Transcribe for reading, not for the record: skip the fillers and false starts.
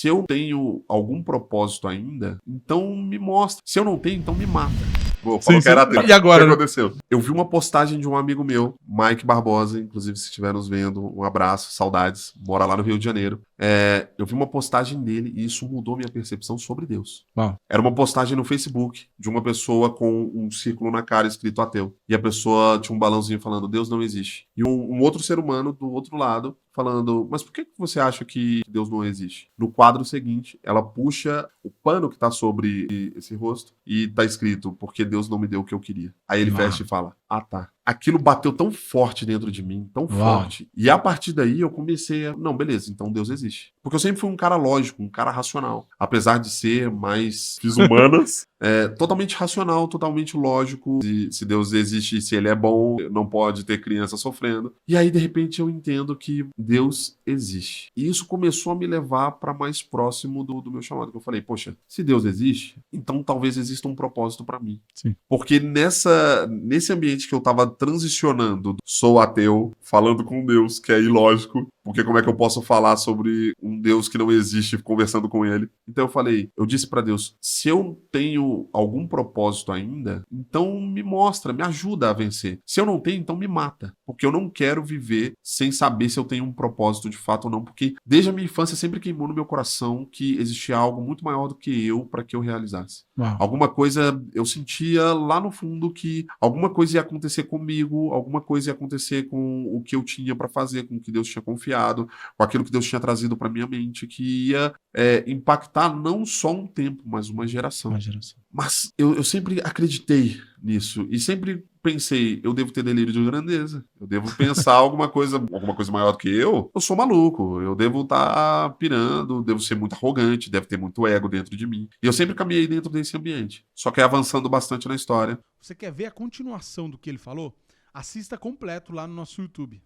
se eu tenho algum propósito ainda, então me mostra. Se eu não tenho, então me mata. Falou que era ateu. E agora? O que aconteceu? Eu vi uma postagem de um amigo meu, Mike Barbosa, inclusive se estiver nos vendo, um abraço, saudades, mora lá no Rio de Janeiro. Eu vi uma postagem dele e isso mudou minha percepção sobre Deus. Uau. Era uma postagem no Facebook de uma pessoa com um círculo na cara escrito ateu. E a pessoa tinha um balãozinho falando, Deus não existe. E um outro ser humano do outro lado falando, mas por que você acha que Deus não existe? No quadro seguinte, ela puxa o pano que tá sobre esse rosto e tá escrito, porque Deus não me deu o que eu queria. Aí ele fecha e fala, tá. Aquilo bateu tão forte dentro de mim, tão forte. E a partir daí eu comecei a, não, beleza, então Deus existe. Porque eu sempre fui um cara lógico, um cara racional. Apesar de ser mais fiz humanas, totalmente racional, totalmente lógico. Se Deus existe, se ele é bom, não pode ter criança sofrendo. E aí, de repente, eu entendo que Deus existe. E isso começou a me levar para mais próximo do meu chamado. Que eu falei, poxa, se Deus existe, então talvez exista um propósito para mim. Sim. Porque nesse ambiente que eu tava transicionando, sou ateu, falando com Deus, que é ilógico, porque como é que eu posso falar sobre um Deus que não existe conversando com ele? Então eu disse para Deus, se eu tenho algum propósito ainda, então me mostra, me ajuda a vencer. Se eu não tenho, então me mata. Porque eu não quero viver sem saber se eu tenho um propósito de fato ou não, porque desde a minha infância sempre queimou no meu coração que existia algo muito maior do que eu para que eu realizasse. Uau. Alguma coisa, eu sentia lá no fundo que alguma coisa ia acontecer comigo, alguma coisa ia acontecer com o que eu tinha para fazer, com o que Deus tinha confiado, com aquilo que Deus tinha trazido para minha mente, que ia impactar não só um tempo, mas uma geração. Mas eu sempre acreditei nisso e sempre pensei, eu devo ter delírio de grandeza, eu devo pensar alguma coisa maior do que eu sou maluco, eu devo estar pirando, devo ser muito arrogante, deve ter muito ego dentro de mim. E eu sempre caminhei dentro desse ambiente, só que avançando bastante na história. Você quer ver a continuação do que ele falou? Assista completo lá no nosso YouTube.